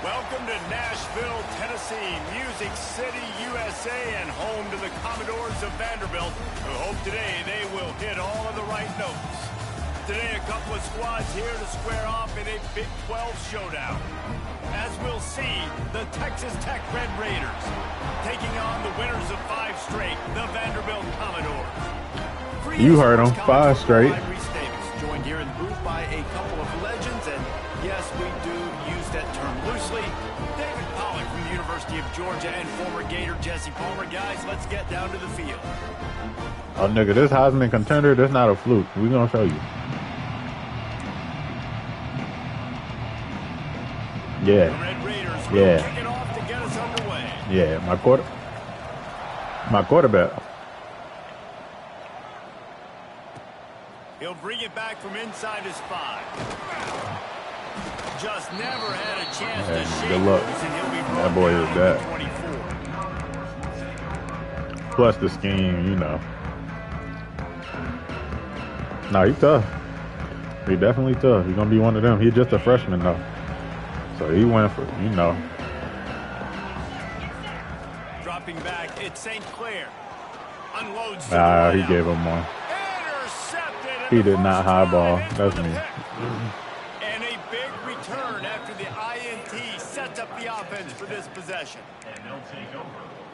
Welcome to Nashville, Tennessee, Music City, USA, and home to the Commodores of Vanderbilt, who hope today they will hit all of the right notes. Today, a couple of squads here to square off in a Big 12 showdown. As we'll see, the Texas Tech Red Raiders taking on the winners of 5 straight, the Vanderbilt Commodores. You heard them, 5 straight. Joined here in the booth by a couple of legends, and yes, we do use that term loosely. David Pollack from the University of Georgia and former Gator Jesse Palmer. Guys, let's get down to the field. Oh, nigga, this Heisman contender, this not a fluke. We gonna show you. Yeah. The Red Raiders will kick it off to get us underway. Yeah, my quarterback. He'll bring it back from inside his 5. Just never had a chance to shake good luck. loose, and he'll be That boy is that. 24. Plus the scheme, you know. Nah, he's tough. He definitely tough. He's gonna be one of them. He's just a freshman though. So he went for, you know. Dropping back, it's St. Clair. Unloads. He gave him one. He did not highball. That's me. And a big return after the INT sets up the offense for this possession.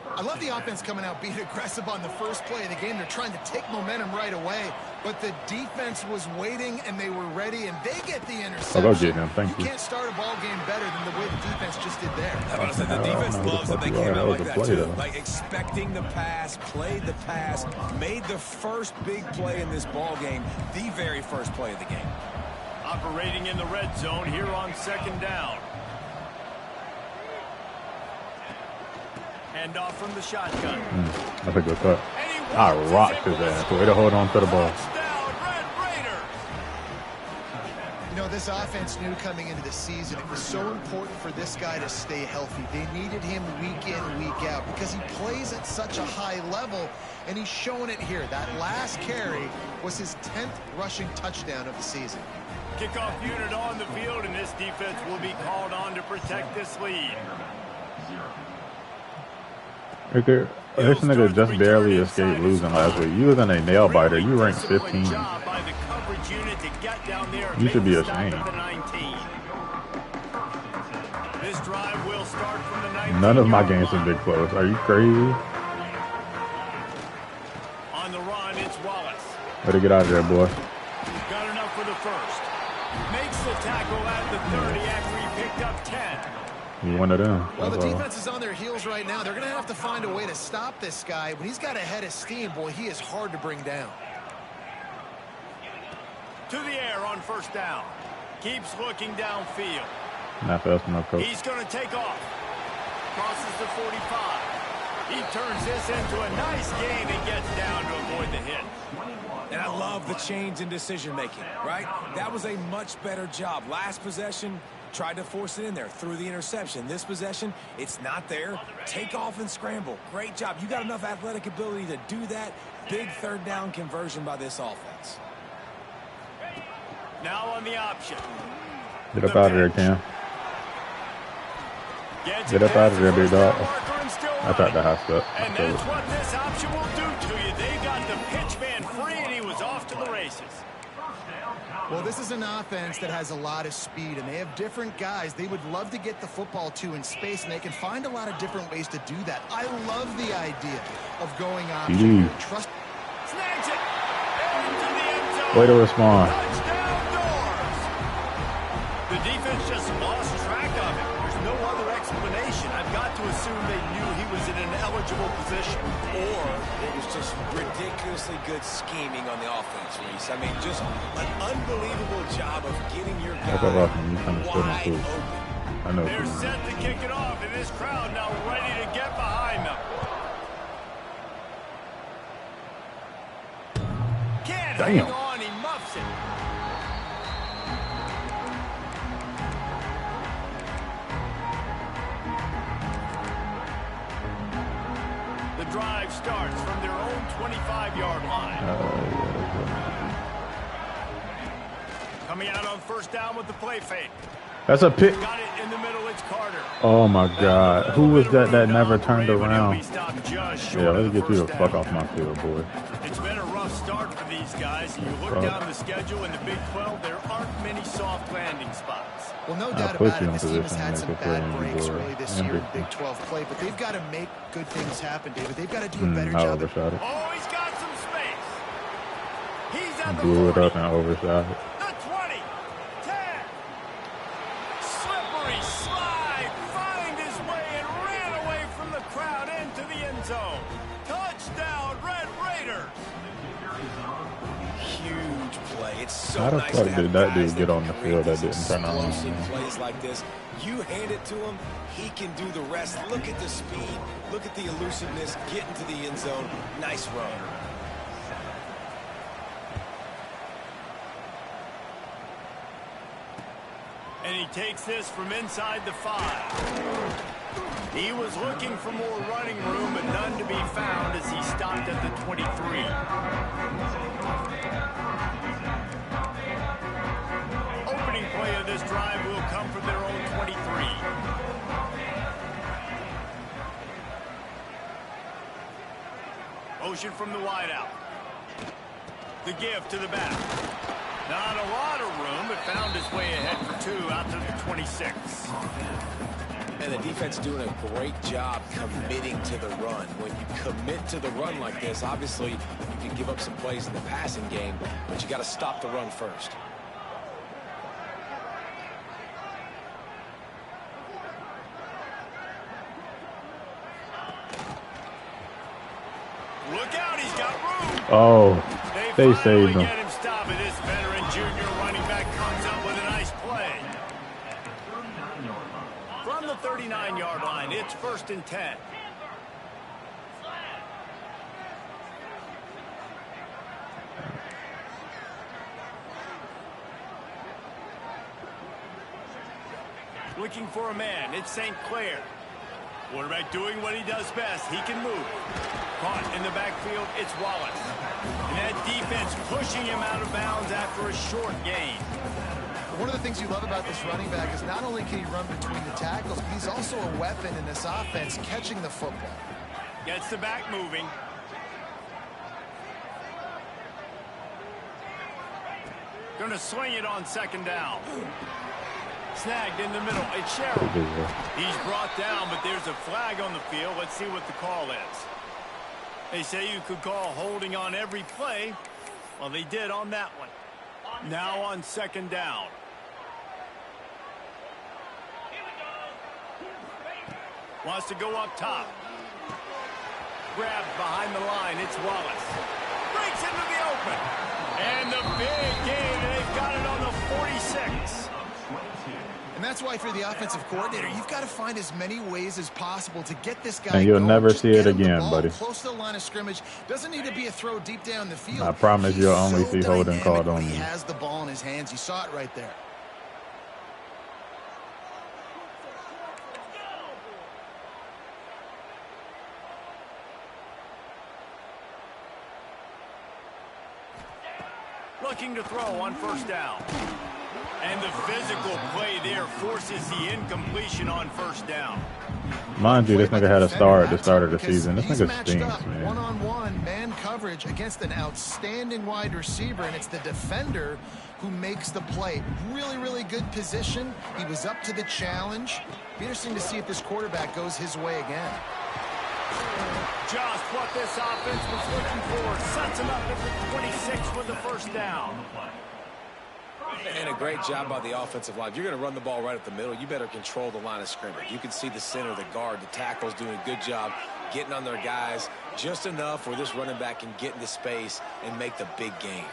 I love the offense coming out being aggressive on the first play of the game. They're trying to take momentum right away, but the defense was waiting and they were ready, and they get the interception. I'll go get him. Thank you. You can't start a ball game better than the way the defense just did there. I was about to say, the defense loves that they came out like that too. Like expecting the pass, played the pass, made the first big play in this ball game, the very first play of the game. Operating in the red zone here on 2nd down. Hand off from the shotgun. That's a good cut. I rocked his ass. Way to hold on to the ball. You know, this offense knew coming into the season it was so important for this guy to stay healthy. They needed him week in, week out because he plays at such a high level, and he's showing it here. That last carry was his 10th rushing touchdown of the season. Kickoff unit on the field, and this defense will be called on to protect this lead. This nigga just barely escaped losing last week. You was in a nail biter. You ranked 15. You should be ashamed. This drive will start from the 19. None of my games have been close. Are you crazy? On the run, it's Wallace. Better get out of there, boy. Got enough for the first. Makes the tackle at the 30 after he picked up 10. You one of them. Well, the defense is on their heels right now. They're going to have to find a way to stop this guy. When he's got a head of steam, boy, he is hard to bring down. To the air on 1st down. Keeps looking downfield. Not fast enough, coach. He's going to take off. Crosses the 45. He turns this into a nice gain and gets down to avoid the hit. And I love the change in decision-making, right? That was a much better job. Last possession, tried to force it in there, threw the interception. This possession, it's not there. Take off and scramble. Great job. You got enough athletic ability to do that. Big 3rd down conversion by this offense. Now on the option. Get up out of there, Cam. Get up out of there, big dog. I tried to high step. And that's what this option will do to you. They got the pitch man free, and he was off to the races. Well, this is an offense that has a lot of speed, and they have different guys they would love to get the football to in space, and they can find a lot of different ways to do that. I love the idea of going option. Trust. Snags it. Into the end zone. Way to respond. Touchdown Doors. The defense just lost track of it. There's no other explanation. I've got to assume they knew he was in an eligible position. Or it was just ridiculously good scheming on the offense, Reese. I mean, just an unbelievable job of getting your guy wide open. I know. They're set to kick it off, and this crowd now ready to get behind them. Can't hang on, he muffs it. The drive starts from their own 25-yard line. Coming out on 1st down with the play fake. That's a pick. Got it in the middle. It's Carter. Oh my God. Who was that never turned around? Yeah, let's get you the fuck off my field, boy. It's been a rough start for these guys. You look down the schedule in the Big 12, there aren't many soft landing spots. Well, no doubt about it. This team has had some bad breaks early this year in Big 12 play, but they've got to make good things happen, David. They've got to do a better job. Oh, he's got some space. He's at the blew 40. it up and overshot it. The 20. 10. Slippery slide. Find his way and ran away from the crowd into the end zone. Touchdown, Red Raiders. Huge play. It's so How the nice fuck to have did that guys dude get on the can field create that didn't turn around? explosive plays like this. You hand it to him, he can do the rest. Look at the speed. Look at the elusiveness. Get into the end zone. Nice run. And he takes this from inside the 5. He was looking for more running room, but none to be found as he stopped at the 23. Opening play of this drive will come from their own 23. Motion from the wideout. The give to the back. Not a lot of room, but found his way ahead for 2 out to the 26. And the defense doing a great job committing to the run. When you commit to the run like this, obviously you can give up some plays in the passing game, but you got to stop the run first. Look out, he's got room. Oh, they saved him. Get him stopped. This veteran junior running back comes up with a nice play. From the 39-yard line, it's 1st and 10. Looking for a man. It's St. Clair. Quarterback doing what he does best. He can move. Caught in the backfield, it's Wallace. And that defense pushing him out of bounds after a short gain. One of the things you love about this running back is not only can he run between the tackles, but he's also a weapon in this offense, catching the football. Gets the back moving. Going to swing it on 2nd down. Snagged in the middle. It's Sherrill. He's brought down, but there's a flag on the field. Let's see what the call is. They say you could call holding on every play. Well, they did on that one. Now on 2nd down. Wants to go up top. Grabbed behind the line. It's Wallace. Breaks into the open. And the big gain. They've got it on the 46. And that's why, for the offensive coordinator, you've got to find as many ways as possible to get this guy. And you'll going. never Just see it get him the again, ball buddy. Close to the line of scrimmage. Doesn't need to be a throw deep down the field. I promise He's you'll only so see holding dynamic called when on he you. has the ball in his hands. You saw it right there. Looking to throw on 1st down. And the physical play there forces the incompletion on 1st down. Mind you, this nigga had a star at the start of the season. This He's nigga matched stinks, up man. one-on-one man coverage against an outstanding wide receiver, and it's the defender who makes the play. Really, really good position. He was up to the challenge. Be interesting to see if this quarterback goes his way again. Just what this offense was looking for. Sets him up at the 26 with the 1st down. And a great job by the offensive line. If you're going to run the ball right at the middle, you better control the line of scrimmage. You can see the center, the guard, the tackles doing a good job getting on their guys just enough where this running back can get into space and make the big game.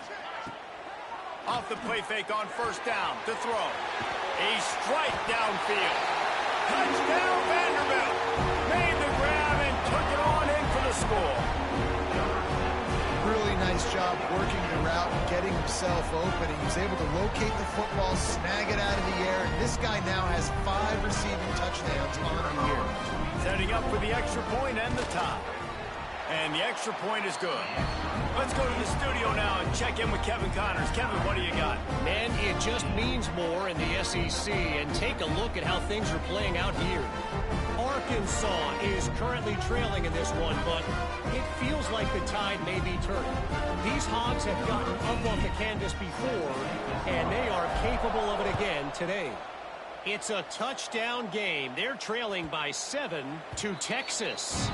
Off the play fake on 1st down to throw. A strike downfield. Touchdown Vanderbilt. Made the grab and took it on in for the score. Really nice job working the route and getting himself open. He was able to locate the football, snag it out of the air. This guy now has 5 receiving touchdowns on the year. Setting up for the extra point and the top. And the extra point is good. Let's go to the studio now and check in with Kevin Connors. Kevin, what do you got? Man, it just means more in the SEC, and take a look at how things are playing out here. Arkansas is currently trailing in this one, but it feels like the tide may be turning. These Hogs have gotten up off the canvas before, and they are capable of it again today. It's a touchdown game. They're trailing by 7 to Texas.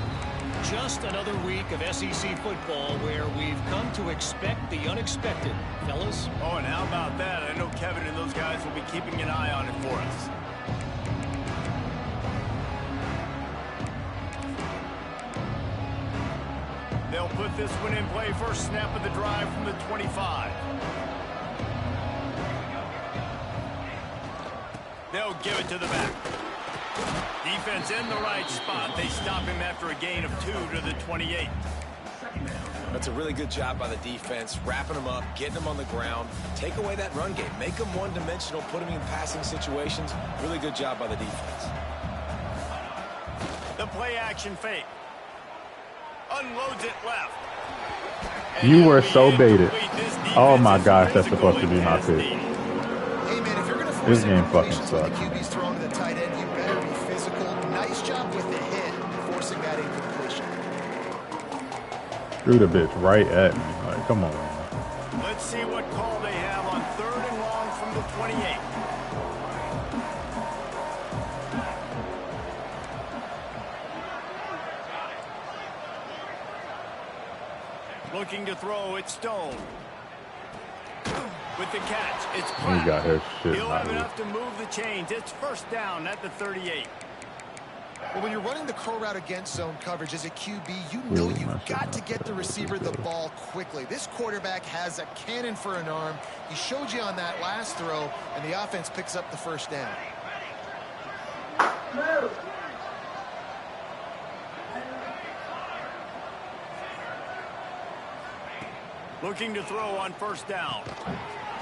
Just another week of SEC football where we've come to expect the unexpected, fellas. Oh, and how about that? I know Kevin and those guys will be keeping an eye on it for us. They'll put this one in play. First snap of the drive from the 25. They'll give it to the back. Defense in the right spot. They stop him after a gain of 2 to the 28. That's a really good job by the defense, wrapping them up, getting them on the ground. Take away that run game. Make them one-dimensional, put them in passing situations. Really good job by the defense. The play-action fake. Unloads it left. You were so baited. Oh my gosh, that's supposed to be my pick. Hey man, if you're gonna force This game fucking incompletions sucks. when the QB's throwing to the tight end, you better be physical. Nice job with the hit, forcing that incompletion. Threw the bitch right at me. Like, come on, man. Let's see what call they have on 3rd and long from the 28. Looking to throw, it's Stone. With the catch, it's Pratt. He got his shit He'll out have of enough to move the chains. It's first down at the 38. Well, when you're running the curl route against zone coverage as a QB, you know you've got to get the receiver the ball quickly. This quarterback has a cannon for an arm. He showed you on that last throw, and the offense picks up the first down. Looking to throw on first down.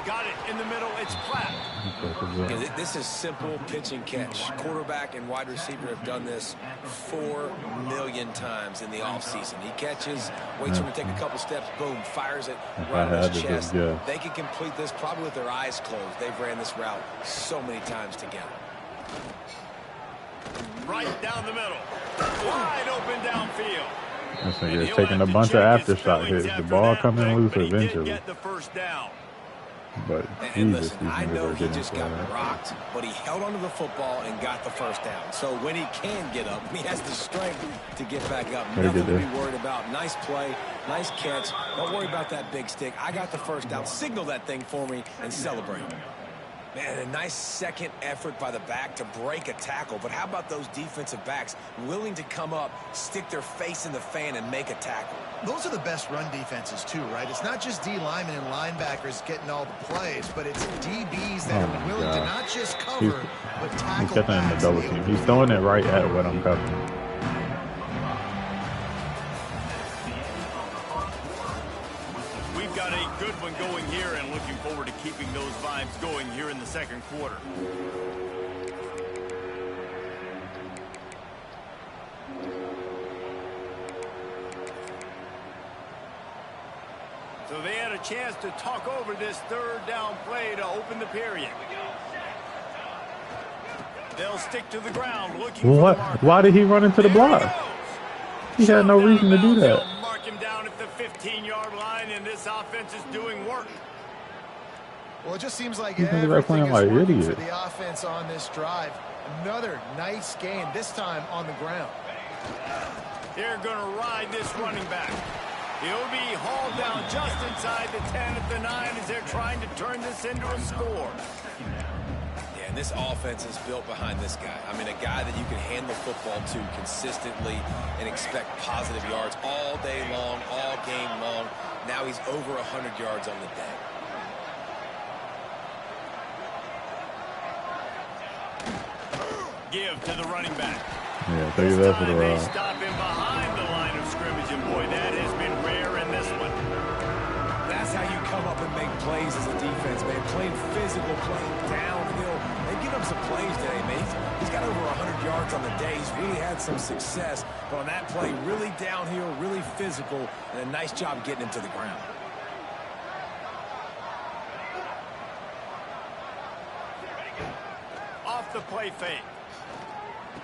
Got it in the middle. It's Pratt. Yeah, this is simple pitch and catch. Quarterback and wide receiver have done this 4 million times in the offseason. He catches, waits for him to take a couple steps, boom, fires it right on his chest. They can complete this probably with their eyes closed. They've ran this route so many times together. Right down the middle. Wide open downfield. This nigga is taking a bunch of aftershock hits. The ball coming loose eventually. Get the first down. But and Jesus, listen, I know he just got rocked, but he held onto the football and got the first down. So when he can get up, he has the strength to get back up. Nothing to be worried about. Nice play, nice catch. Don't worry about that big stick. I got the first down. Signal that thing for me and celebrate. Man, a nice second effort by the back to break a tackle. But how about those defensive backs willing to come up, stick their face in the fan, and make a tackle? Those are the best run defenses, too, right? It's not just D linemen and linebackers getting all the plays, but it's DBs that are willing to not just cover, but tackle. He's getting in the double team. He's throwing it right at what I'm covering. We've got a good one going here and looking forward to keeping those vibes going here in the second quarter. So they had a chance to talk over this 3rd down play to open the period. They'll stick to the ground looking What? for the marker. Why did he run into the block? He had no reason to do that. They'll mark him down at the 15-yard line, and this offense is doing work. Well, it just seems like They're everything playing is like working for idiots. the offense on this drive. Another nice gain, this time on the ground. They're going to ride this running back. He'll be hauled down just inside the 10 at the 9 as they're trying to turn this into a score. Yeah, and this offense is built behind this guy. I mean, a guy that you can hand the football to consistently and expect positive yards all day long, all game long. Now he's over 100 yards on the day. Give to the running back. Yeah, take it up for the They ride. stop him behind the line of scrimmage, and boy, that has been rare in this one. That's how you come up and make plays as a defense, man. Playing physical, playing downhill. They give him some plays today, man. He's got over 100 yards on the day. He's really had some success. But on that play, really downhill, really physical, and a nice job getting him to the ground. Off the play fake.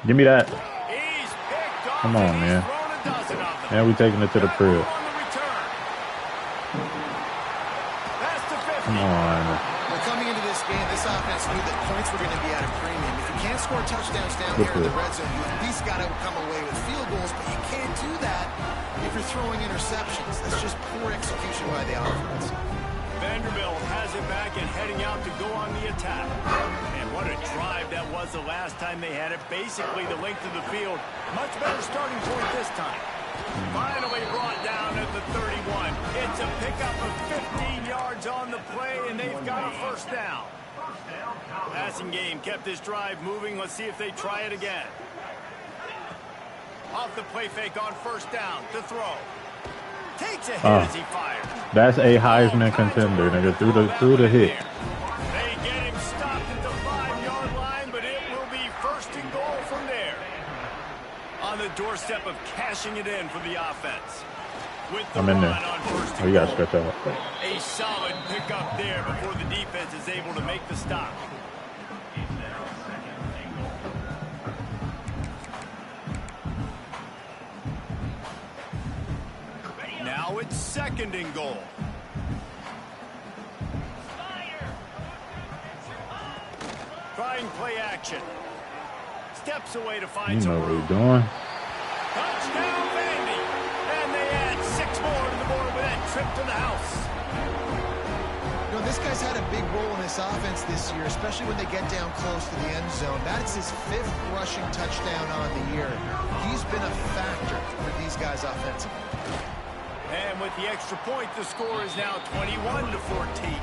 Give me that. He's picked off. Come on, man. Thrown a dozen of them. And we taking it to the crib. On the return. Pass to 50. Come on. Well, coming into this game, this offense knew that points were going to be at a premium. If you can't score touchdowns down here in the red zone, you at least got to come away with field goals, but you can't do that if you're throwing interceptions. That's just poor execution by the offense. Vanderbilt has it back and heading out to go on the attack. And what a drive that was the last time they had it. Basically the length of the field. Much better starting point this time. Finally brought down at the 31. It's a pickup of 15 yards on the play, and they've got a first down. Passing game kept this drive moving. Let's see if they try it again. Off the play fake on first down to throw. Takes a hit as he fires. That's a Heisman contender, nigga. Through the hit. They get him stopped at the 5-yard line, but it will be first and goal from there. On the doorstep of cashing it in for the offense. With the I'm in there. on first Oh, you gotta stretch out. A solid pickup there before the defense is able to make the stop. Now it's second and goal. Trying play action. Steps away to find You know some what room. he's doing. Touchdown, Vandy. And they add 6 more to the board with that trip to the house. You know, this guy's had a big role in this offense this year, especially when they get down close to the end zone. That's his 5th rushing touchdown on the year. He's been a factor for these guys offensively. And with the extra point, the score is now 21-14.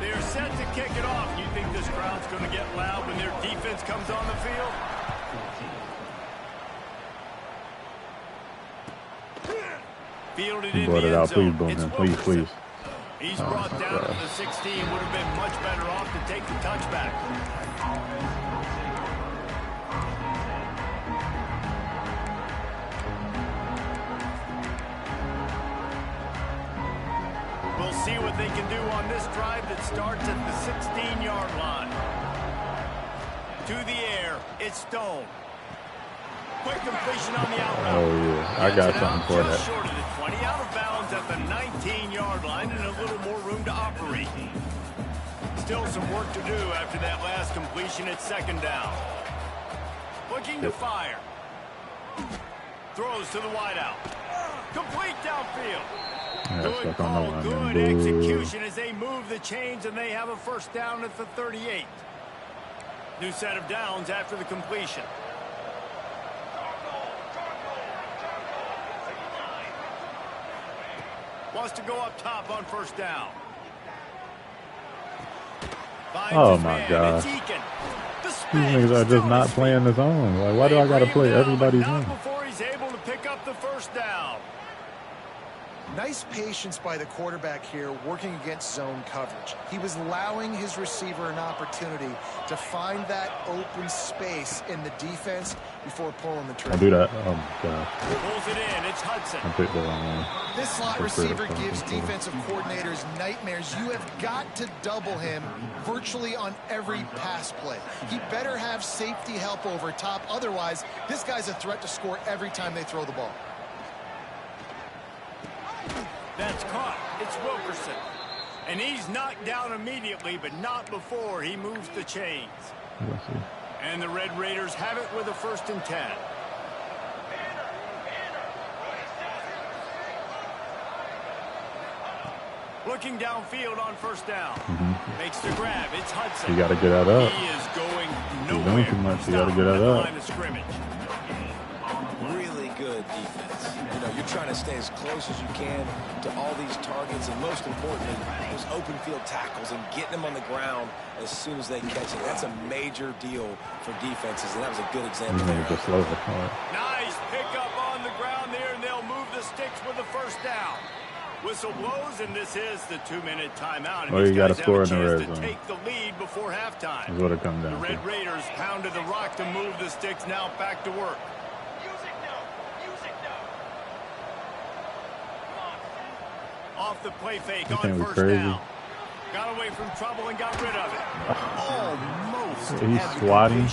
They're set to kick it off. You think this crowd's going to get loud when their defense comes on the field? Fielded in Brought the it end out. Please, zone. Bowman. It's Please, Wilkerson. please. He's brought down to the 16. Would have been much better off to take the touchback. We'll see what they can do on this drive that starts at the 16-yard line. To the air, it's Stone. Quick completion on the outroute. Oh, yeah. I got something for Just that. short of the 20, out of bounds at the 19-yard line and a little more room to operate. Still some work to do after that last completion at second down. Looking to fire. Throws to the wideout. Complete downfield. Yeah, Good stuck on the call, line, good man. Boo. execution as they move the chains, and they have a first down at the 38. New set of downs after the completion. Wants to go up top on first down. Finds Oh, his my man. gosh. It's Eakin. The These spin, niggas are still just on not his playing feet. the zone. Like, why do I gotta play everybody's Not zone? before he's able to pick up the first down. Nice patience by the quarterback here working against zone coverage. He was allowing his receiver an opportunity to find that open space in the defense before pulling the trigger. I'll do that. Oh, my God. Pulls it in. It's Hudson. I picked the wrong one. This slot For sure. receiver gives defensive coordinators nightmares. You have got to double him virtually on every pass play. He better have safety help over top. Otherwise, this guy's a threat to score every time they throw the ball. That's caught. It's Wilkerson. And he's knocked down immediately, but not before he moves the chains. Let's see. And the Red Raiders have it with a 1st and 10. Looking downfield on first down. Makes the grab. It's Hudson. You got to get that up. He is going doing nowhere. too much. You Stop gotta get at that the up. line of scrimmage. Really good defense. You know, you're trying to stay as close as you can to all these targets, and most importantly, those open field tackles and getting them on the ground as soon as they catch it. That's a major deal for defenses, and that was a good example These there. niggas just slow. All right. Nice pickup on the ground there, and they'll move the sticks with the first down. Whistle blows, and this is the 2-minute timeout. And Well, these you gotta guys score have a in the chance red to zone. take the lead before halftime. That's what it comes The down Red to. Raiders pounded the rock to move the sticks. Now back to work. Off the play fake You on think we first crazy? down. Got away from trouble and got rid of it. Almost. He's swatting.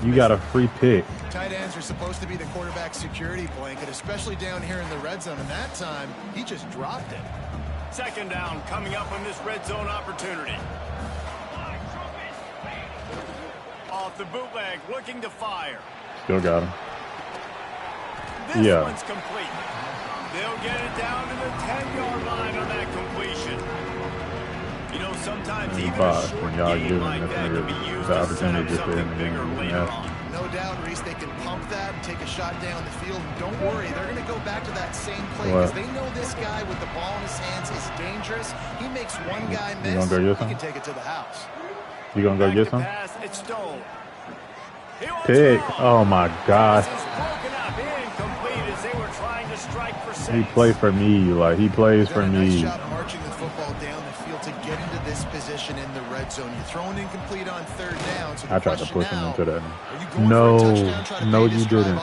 You got a free pick. Tight ends are supposed to be the quarterback's security blanket, especially down here in the red zone. And that time, he just dropped it. Second down coming up on this red zone opportunity. Off the bootleg, looking to fire. Still got him. This one's complete. They'll get it down to the 10-yard line on that completion. You know, sometimes even a short game like that can be used to set up something bigger later on. No doubt, Reese, they can pump that and take a shot down the field. And don't worry, they're going to go back to that same play because they know this guy with the ball in his hands is dangerous. He makes one guy miss, he can take it to the house. You going to go get some? Pass, it's Stone. Pick. Oh, my gosh. He plays for me. Like, he plays for me. Nice job marching the football down the field to get into this position in the red zone. You're throwing incomplete on third down. So I tried to push him into that. No, you didn't.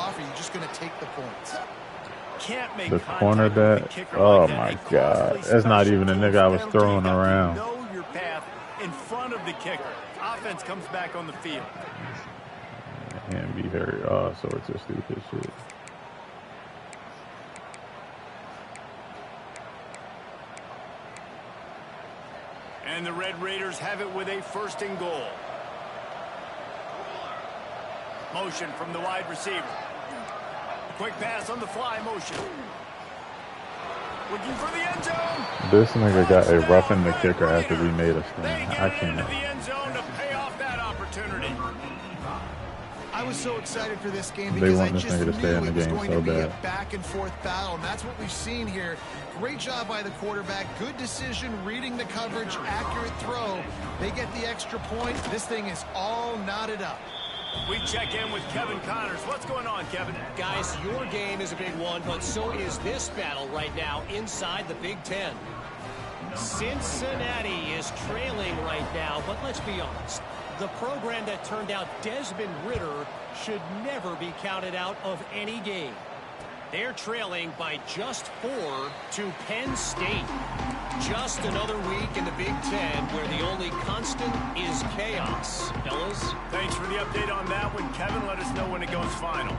The cornerback. Oh, my God. That's not even the nigga I was throwing around. Know your path in front of the kicker. Offense comes back on the field. Can't be hurt. All sorts of stupid shit. And the Red Raiders have it with a 1st and goal. Motion from the wide receiver. Quick pass on the fly motion. Looking for the end zone. This nigga got a roughing the kicker after we made a stand. I can't. The end zone to pay off that opportunity. I was so excited for this game because I just knew it was going to be a back-and-forth battle, and that's what we've seen here. Great job by the quarterback. Good decision, reading the coverage, accurate throw. They get the extra point. This thing is all knotted up. We check in with Kevin Connors. What's going on, Kevin? Guys, your game is a big one, but so is this battle right now inside the Big Ten. Cincinnati is trailing right now, but let's be honest. The program that turned out Desmond Ridder should never be counted out of any game. They're trailing by just 4 to Penn State. Just another week in the Big Ten where the only constant is chaos. Fellas? Thanks for the update on that one, Kevin. Let us know when it goes final.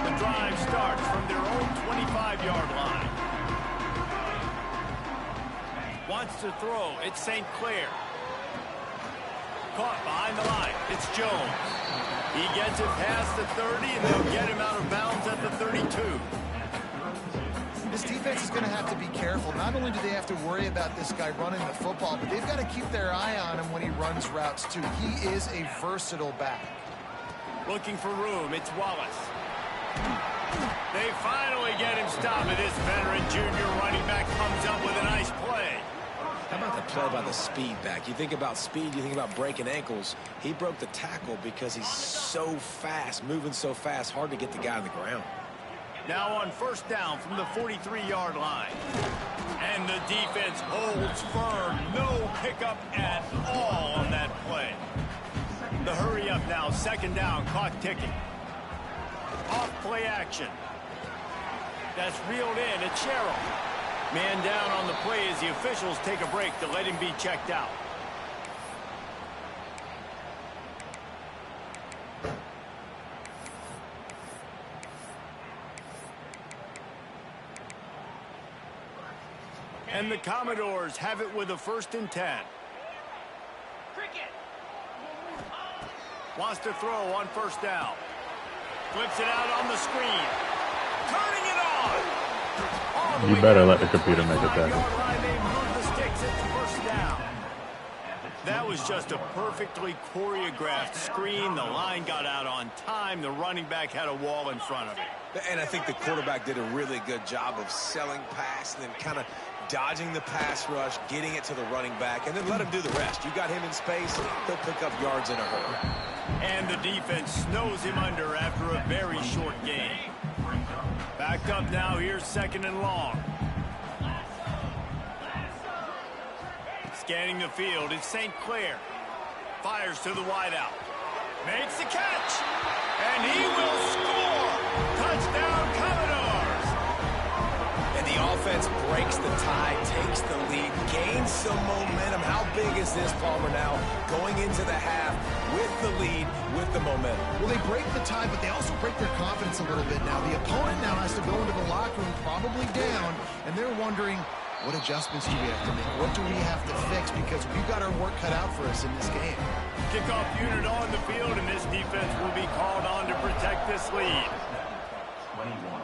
The drive starts from their own 25-yard line. Wants to throw. It's St. Clair. Caught behind the line. It's Jones. He gets it past the 30, and they'll get him out of bounds at the 32. This defense is going to have to be careful. Not only do they have to worry about this guy running the football, but they've got to keep their eye on him when he runs routes, too. He is a versatile back. Looking for room. It's Wallace. They finally get him stopped. This veteran junior running back comes up with a nice play. How about the play by the speed back? You think about speed, you think about breaking ankles. He broke the tackle because he's so fast, moving so fast, hard to get the guy on the ground. Now on 1st down from the 43-yard line. And the defense holds firm. No pickup at all on that play. The hurry up now. 2nd down. Clock ticking. Off play action. That's reeled in. It's Sherrill. Man down on the play as the officials take a break to let him be checked out. And the Commodores have it with a 1st and 10. Wants to throw on 1st down. Flips it out on the screen. Turning it on. You better let the computer make it tackle. That was just a perfectly choreographed screen. The line got out on time. The running back had a wall in front of it. And I think the quarterback did a really good job of selling pass and then kind of dodging the pass rush, getting it to the running back, and then let him do the rest. You got him in space, he'll pick up yards in a hurry. And the defense snows him under after a very short game. Backed up now, here's 2nd and long. Scanning the field, it's St. Clair. Fires to the wideout. Makes the catch. And he will score. gained some momentum. How big is this, Palmer, now going into the half with the lead, with the momentum? Well, they break the tie, but they also break their confidence a little bit now. The opponent now has to go into the locker room probably down, and they're wondering, what adjustments do we have to make? What do we have to fix? Because we've got our work cut out for us in this game. Kickoff unit on the field, and this defense will be called on to protect this lead. 21.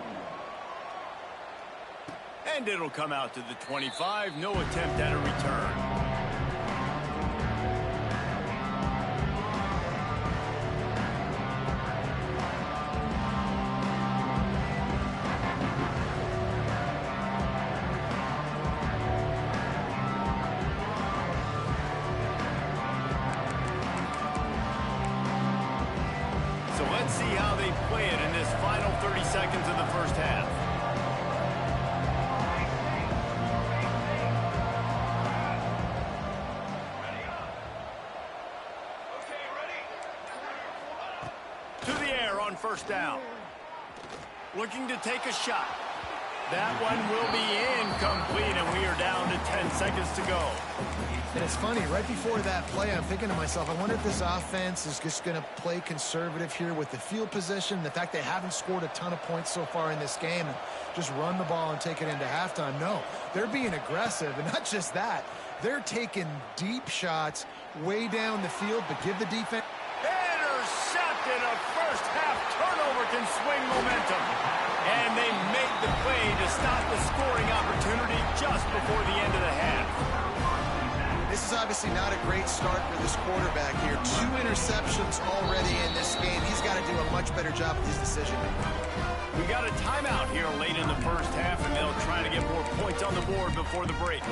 And it'll come out to the 25. No attempt at a return. So let's see how they play it in this final 30 seconds of the first half. To the air on first down. Looking to take a shot. That one will be incomplete, and we are down to 10 seconds to go. And it's funny, right before that play, I'm thinking to myself, I wonder if this offense is just going to play conservative here with the field position, the fact they haven't scored a ton of points so far in this game, and just run the ball and take it into halftime. No, they're being aggressive, and not just that. They're taking deep shots way down the field, but give the defense... Intercepted. A first-half turnover can swing momentum. And they make the play to stop the scoring opportunity just before the end of the half. This is obviously not a great start for this quarterback here. 2 interceptions already in this game. He's got to do a much better job with his decision-making. We got a timeout here late in the first half, and they'll try to get more points on the board before the break.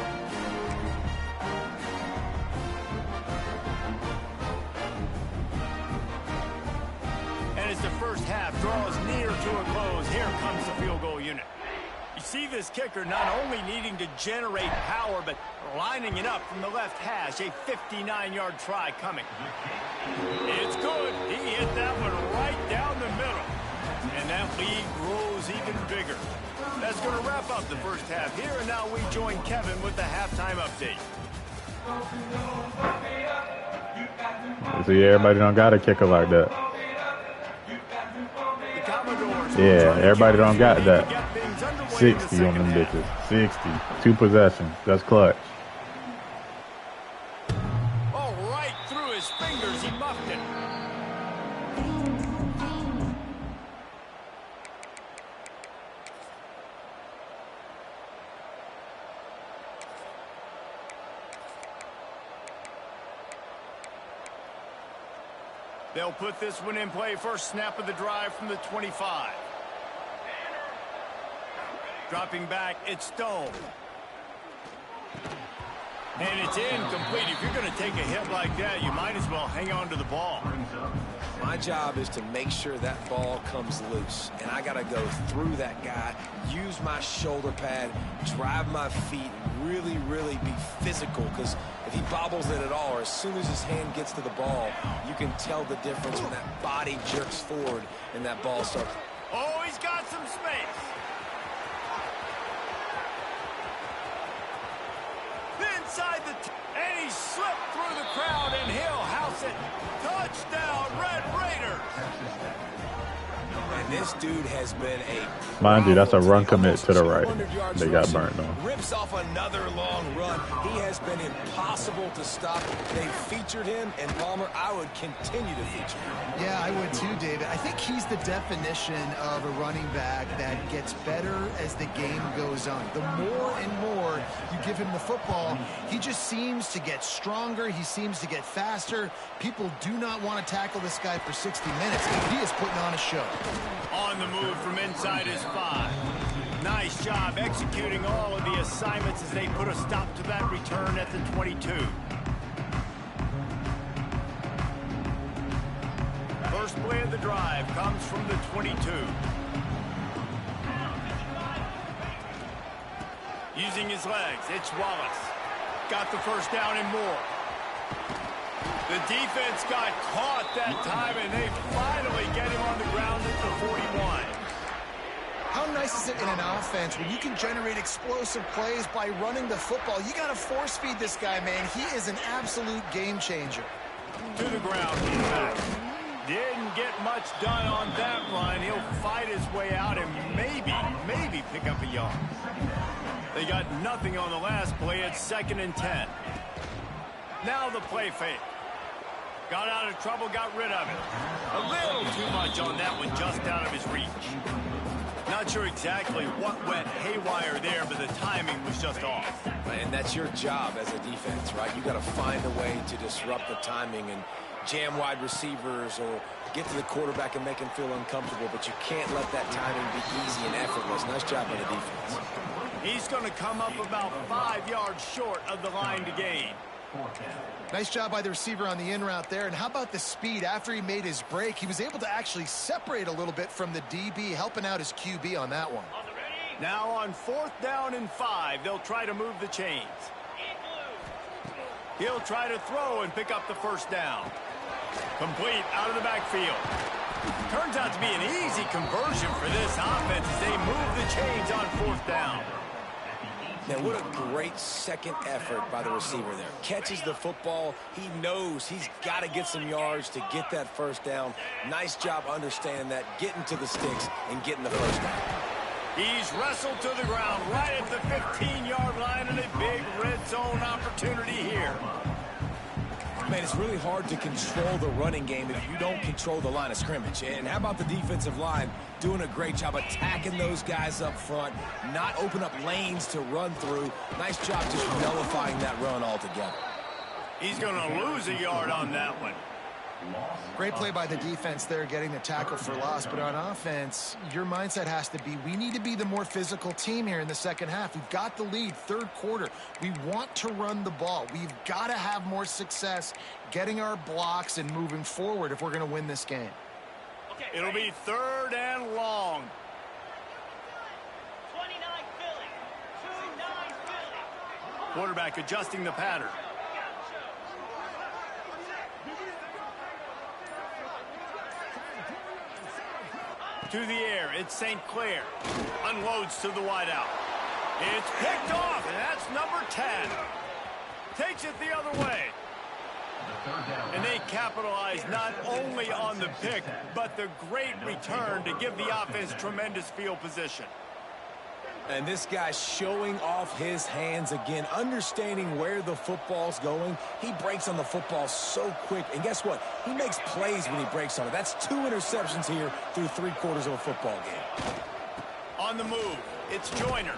And as the first half draws near to a close, here comes the field goal unit. You see this kicker not only needing to generate power, but lining it up from the left hash. A 59-yard try coming. It's good. He hit that one right down the middle. And that lead grows even bigger. That's going to wrap up the first half here, and now we join Kevin with the halftime update. See, everybody don't got a kicker like that. Yeah, everybody don't got that. 60 on them bitches. 60. 2 possessions. That's clutch. Oh, right through his fingers. He muffed it. They'll put this one in play. First snap of the drive from the 25. Dropping back, it's Stone. And it's incomplete. If you're going to take a hit like that, you might as well hang on to the ball. My job is to make sure that ball comes loose. And I got to go through that guy, use my shoulder pad, drive my feet, really, really be physical. Because if he bobbles it at all, or as soon as his hand gets to the ball, you can tell the difference when that body jerks forward and that ball starts. Oh, he's got some space. Inside and he slipped through the crowd, and he'll house it. Touchdown, Red Raiders. And this dude has been a... Mind you, that's a run commit to the right. They got burnt on. Rips off another long run. He has been impossible to stop. They've featured him, and Palmer, I would continue to feature him. Yeah, I would too, David. I think he's the definition of a running back that gets better as the game goes on. The more and more you give him the football, he just seems to get stronger. He seems to get faster. People do not want to tackle this guy for 60 minutes. He is putting on a show. On the move from inside his 5. Nice job executing all of the assignments as they put a stop to that return at the 22. First play of the drive comes from the 22. Using his legs, it's Wallace. Got the first down and more. The defense got caught that time, and they finally get him on the ground at the 41. How nice suffices it in an offense when you can generate explosive plays by running the football. You got to force feed this guy, man. He is an absolute game changer. To the ground, he's back. Didn't get much done on that run. He'll fight his way out and maybe pick up a yard. They got nothing on the last play. It's 2nd and 10. Now the play fake. Got out of trouble, got rid of it. A little too much on that one, just out of his reach. Not sure exactly what went haywire there, but the timing was just off. And that's your job as a defense, right? You got to find a way to disrupt the timing and jam wide receivers or get to the quarterback and make him feel uncomfortable, but you can't let that timing be easy and effortless. Nice job by the defense. He's going to come up about 5 yards short of the line to gain. Nice job by the receiver on the in route there. And how about the speed? After he made his break, he was able to actually separate a little bit from the DB, helping out his QB on that one. Now on 4th down and 5, they'll try to move the chains. He'll try to throw and pick up the 1st down. Complete out of the backfield. Turns out to be an easy conversion for this offense as they move the chains on 4th down. Now, what a great second effort by the receiver there. Catches the football. He knows he's got to get some yards to get that 1st down. Nice job understanding that, getting to the sticks and getting the 1st down. He's wrestled to the ground right at the 15-yard line and a big red zone opportunity here. Man, it's really hard to control the running game if you don't control the line of scrimmage. And how about the defensive line doing a great job attacking those guys up front, not open up lanes to run through. Nice job just nullifying that run altogether. He's going to lose a yard on that one. Great play by the defense there, getting the tackle for loss. But on offense, your mindset has to be, we need to be the more physical team here in the second half. We've got the lead, 3rd quarter. We want to run the ball. We've got to have more success getting our blocks and moving forward if we're going to win this game. It'll be 3rd and long. 29 Philly. 2-9 Philly. Quarterback adjusting the pattern. To the air, it's St. Clair. Unloads to the wideout. It's picked off, and that's number 10. Takes it the other way. And they capitalize not only on the pick, but the great return to give the offense tremendous field position. And this guy's showing off his hands again, understanding where the football's going. He breaks on the football so quick. And guess what? He makes plays when he breaks on it. That's 2 interceptions here through 3 quarters of a football game. On the move, it's Joyner.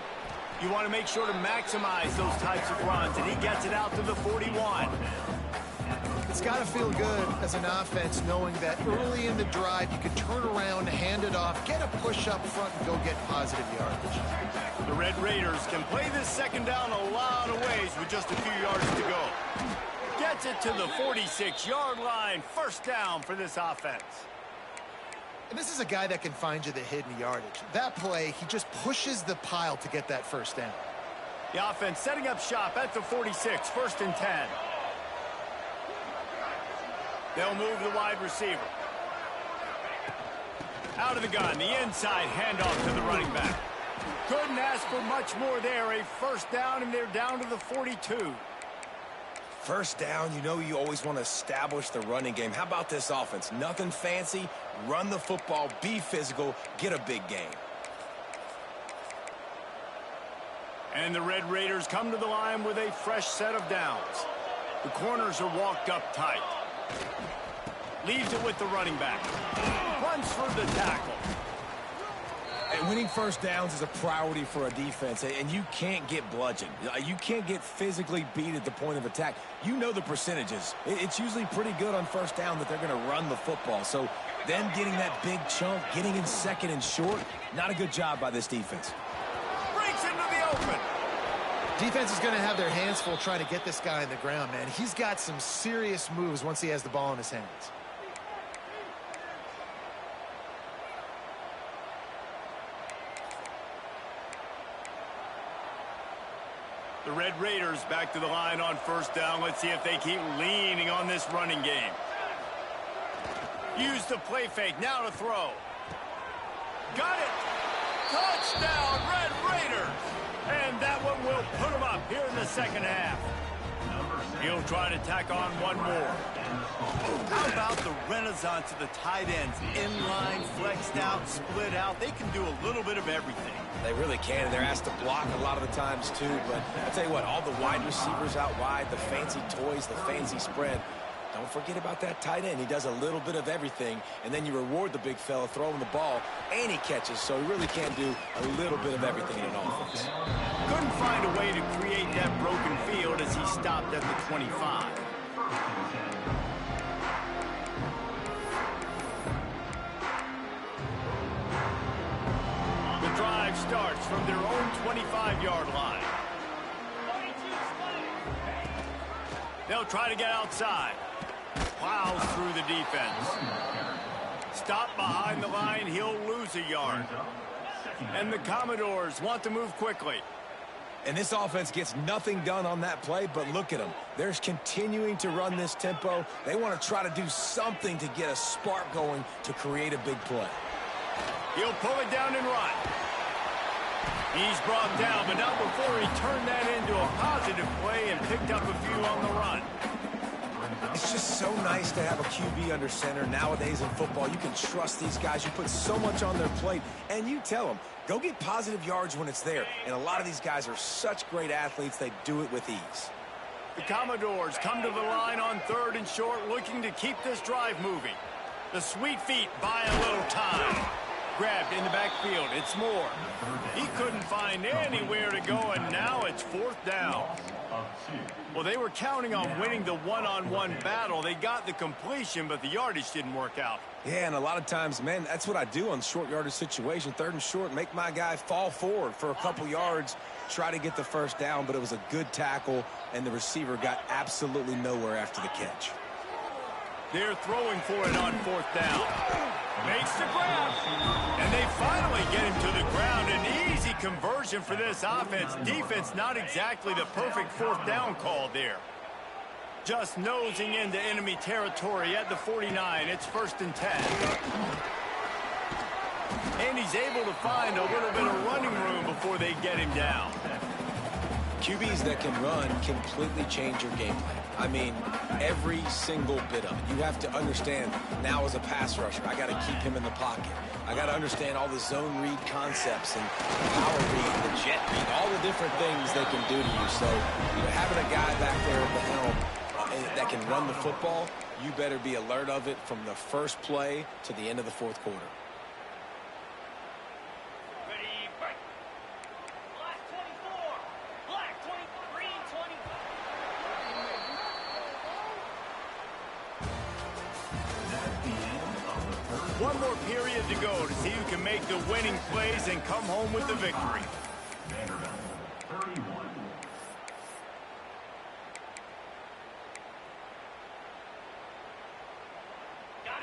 You want to make sure to maximize those types of runs, and he gets it out to the 41. It's got to feel good as an offense knowing that early in the drive you can turn around, hand it off, get a push up front, and go get positive yardage. The Red Raiders can play this 2nd down a lot of ways with just a few yards to go. Gets it to the 46-yard line. 1st down for this offense. And this is a guy that can find you the hidden yardage. That play, he just pushes the pile to get that 1st down. The offense setting up shop at the 46, 1st and 10. They'll move the wide receiver. Out of the gun, the inside handoff to the running back. Couldn't ask for much more there. A 1st down, and they're down to the 42. 1st down, you know you always want to establish the running game. How about this offense? Nothing fancy. Run the football, be physical, get a big gain. And the Red Raiders come to the line with a fresh set of downs. The corners are walked up tight. Leaves it with the running back. Runs for the tackle. And winning 1st downs is a priority for a defense, and you can't get bludgeoned. You can't get physically beat at the point of attack. You know the percentages. It's usually pretty good on 1st down that they're going to run the football. So them getting that big chunk, getting in 2nd and short, not a good job by this defense. Breaks into the open. Defense is going to have their hands full trying to get this guy on the ground, man. He's got some serious moves once he has the ball in his hands. The Red Raiders back to the line on 1st down. Let's see if they keep leaning on this running game. Use the play fake. Now to throw. Got it. Touchdown, Red Raiders! And that one will put them up here in the second half. He'll try to tack on one more. How about the renaissance of the tight ends? Inline, flexed out, split out. They can do a little bit of everything. They really can, and they're asked to block a lot of the times too. But I tell you what, all the wide receivers out wide, the fancy toys, the fancy spread. Don't forget about that tight end. He does a little bit of everything, and then you reward the big fella throwing the ball, and he catches, so he really can do a little bit of everything in an offense. Couldn't find a way to create that broken field as he stopped at the 25. The drive starts from their own 25-yard line. They'll try to get outside. Plows through the defense. Stop behind the line, he'll lose a yard. And the Commodores want to move quickly. And this offense gets nothing done on that play, but look at them. They're continuing to run this tempo. They want to try to do something to get a spark going to create a big play. He'll pull it down and run. He's brought down, but not before he turned that into a positive play and picked up a few on the run. It's just so nice to have a QB under center. Nowadays in football, you can trust these guys. You put so much on their plate, and you tell them, go get positive yards when it's there. And a lot of these guys are such great athletes, they do it with ease. The Commodores come to the line on 3rd and short, looking to keep this drive moving. The Sweet Feet buy a little time. Grabbed in the backfield, it's Moore. He couldn't find anywhere to go, and now it's 4th down. Well, they were counting on winning the one-on-one battle. They got the completion, but the yardage didn't work out. Yeah, and a lot of times, man, that's what I do on short yardage situation. 3rd and short, make my guy fall forward for a couple yards, try to get the first down, but it was a good tackle, and the receiver got absolutely nowhere after the catch. They're throwing for it on 4th down. Makes the grab. And they finally get him to the ground. An easy conversion for this offense. Defense not exactly the perfect 4th down call there. Just nosing into enemy territory at the 49. It's 1st and 10. And he's able to find a little bit of running room before they get him down. QBs that can run completely change your game plan. I mean, every single bit of it. You have to understand, now as a pass rusher, I got to keep him in the pocket. I got to understand all the zone read concepts and power read, the jet read, all the different things they can do to you. So, having a guy back there at the helm that can run the football, you better be alert of it from the first play to the end of the 4th quarter. One more period to go to see who can make the winning plays and come home with the victory. Vanderbilt, 31.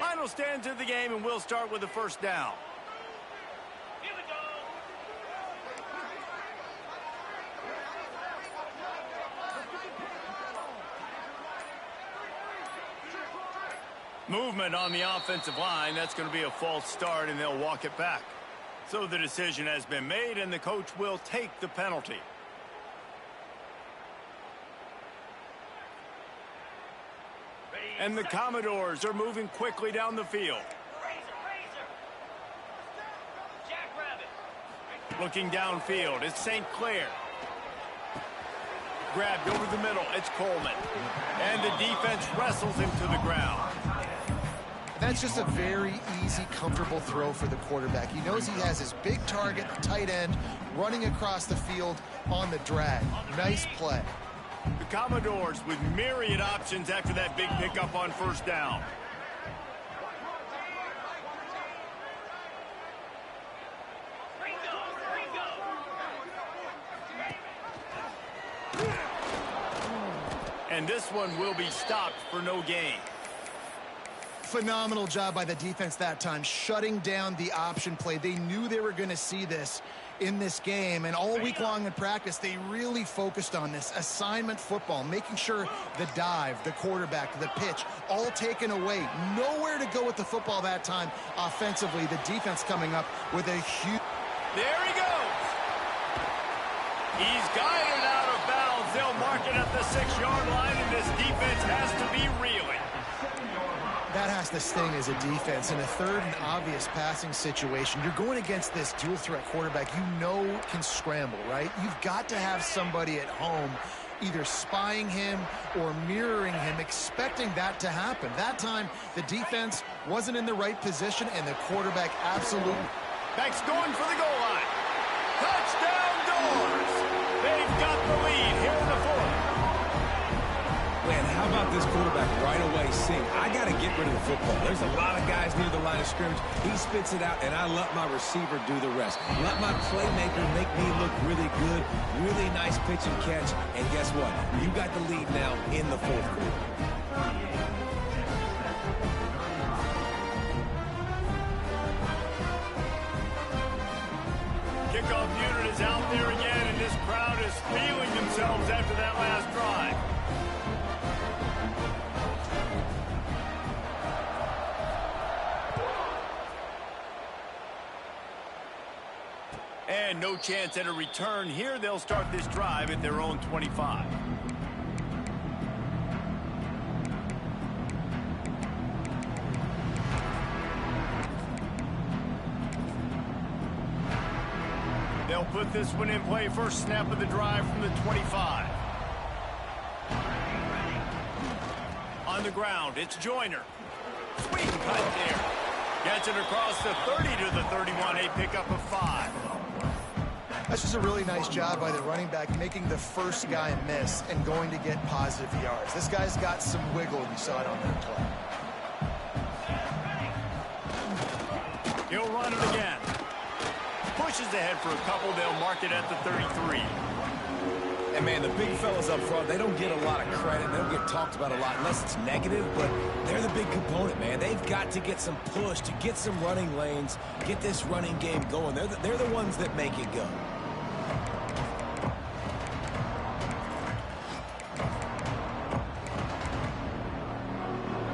Final stanza of the game, and we'll start with the 1st down. Here we go. Movement on the offensive line. That's going to be a false start, and they'll walk it back. So the decision has been made, and the coach will take the penalty. And the Commodores are moving quickly down the field. Looking downfield, it's St. Clair. Grabbed over the middle, it's Coleman. And the defense wrestles him to the ground. That's just a very easy, comfortable throw for the quarterback. He knows he has his big target, the tight end, running across the field on the drag. Nice play. The Commodores with myriad options after that big pickup on 1st down. And this one will be stopped for no gain. Phenomenal job by the defense that time, shutting down the option play. They knew they were going to see this in this game, and all week long in practice, they really focused on this assignment football, making sure the dive, the quarterback, the pitch, all taken away. Nowhere to go with the football that time offensively. The defense coming up with a huge... There he goes. He's guided out of bounds. They'll mark it at the 6-yard line, and this defense has to be reeling. That has to sting as a defense. In a third and obvious passing situation, you're going against this dual-threat quarterback you know can scramble, right? You've got to have somebody at home either spying him or mirroring him, expecting that to happen. That time, the defense wasn't in the right position, and the quarterback absolutely... Back's going for the goal line. Touchdown, Doors! They've got the lead here in the fourth. Man, how about this quarterback right away seeing, I got to get rid of the football. There's a lot of guys near the line of scrimmage. He spits it out, and I let my receiver do the rest. Let my playmaker make me look really good, really nice pitch and catch, and guess what? You got the lead now in the fourth quarter. Kickoff unit is out there again, and this crowd is feeling themselves after that last drive. And no chance at a return here. They'll start this drive at their own 25. They'll put this one in play. First snap of the drive from the 25. On the ground, it's Joyner. Sweet cut there. Gets it across the 30 to the 31. A pickup of 5. That's just a really nice job by the running back, making the first guy miss and going to get positive yards. This guy's got some wiggle, and you saw it on that play. He'll run it again. Pushes ahead for a couple. They'll mark it at the 33. And, man, the big fellas up front, they don't get a lot of credit. They don't get talked about a lot unless it's negative, but they're the big component, man. They've got to get some push, to get some running lanes, get this running game going. They're the ones that make it go.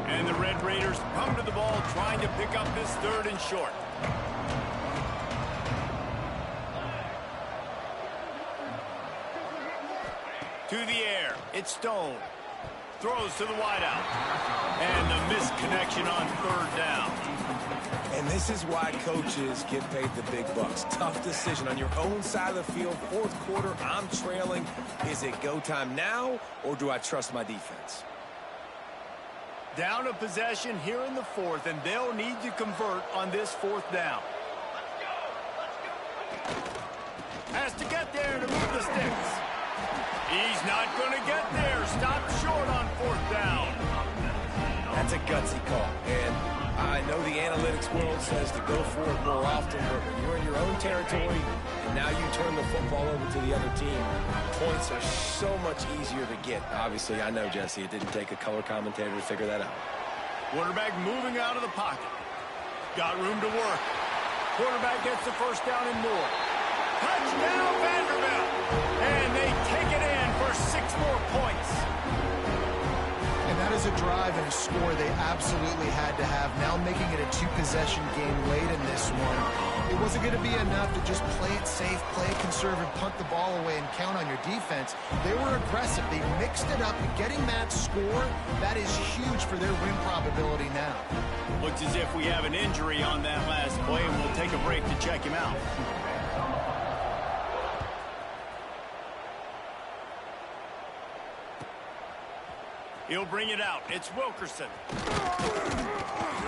And the Red Raiders come to the ball, trying to pick up this third and short. To the air, it's Stone. Throws to the wideout. And the missed connection on third down. And this is why coaches get paid the big bucks. Tough decision on your own side of the field. Fourth quarter, I'm trailing. Is it go time now, or do I trust my defense? Down a possession here in the fourth, and they'll need to convert on this fourth down. Has to get there to move the sticks. He's not going to get there. Stopped short on fourth down. That's a gutsy call. And I know the analytics world says to go for it more often, but when you're in your own territory and now you turn the football over to the other team, points are so much easier to get. Obviously, I know, Jesse, it didn't take a color commentator to figure that out. Quarterback moving out of the pocket. Got room to work. Quarterback gets the first down and more. Touchdown, Vanderbilt. And they take it in for 6 more points. And that is a drive and a score they absolutely had to have. Now making it a 2-possession game late in this one. It wasn't going to be enough to just play it safe, play it conservative, punt the ball away, and count on your defense. They were aggressive. They mixed it up. And getting that score, that is huge for their win probability now. Looks as if we have an injury on that last play, and we'll take a break to check him out. He'll bring it out. It's Wilkerson.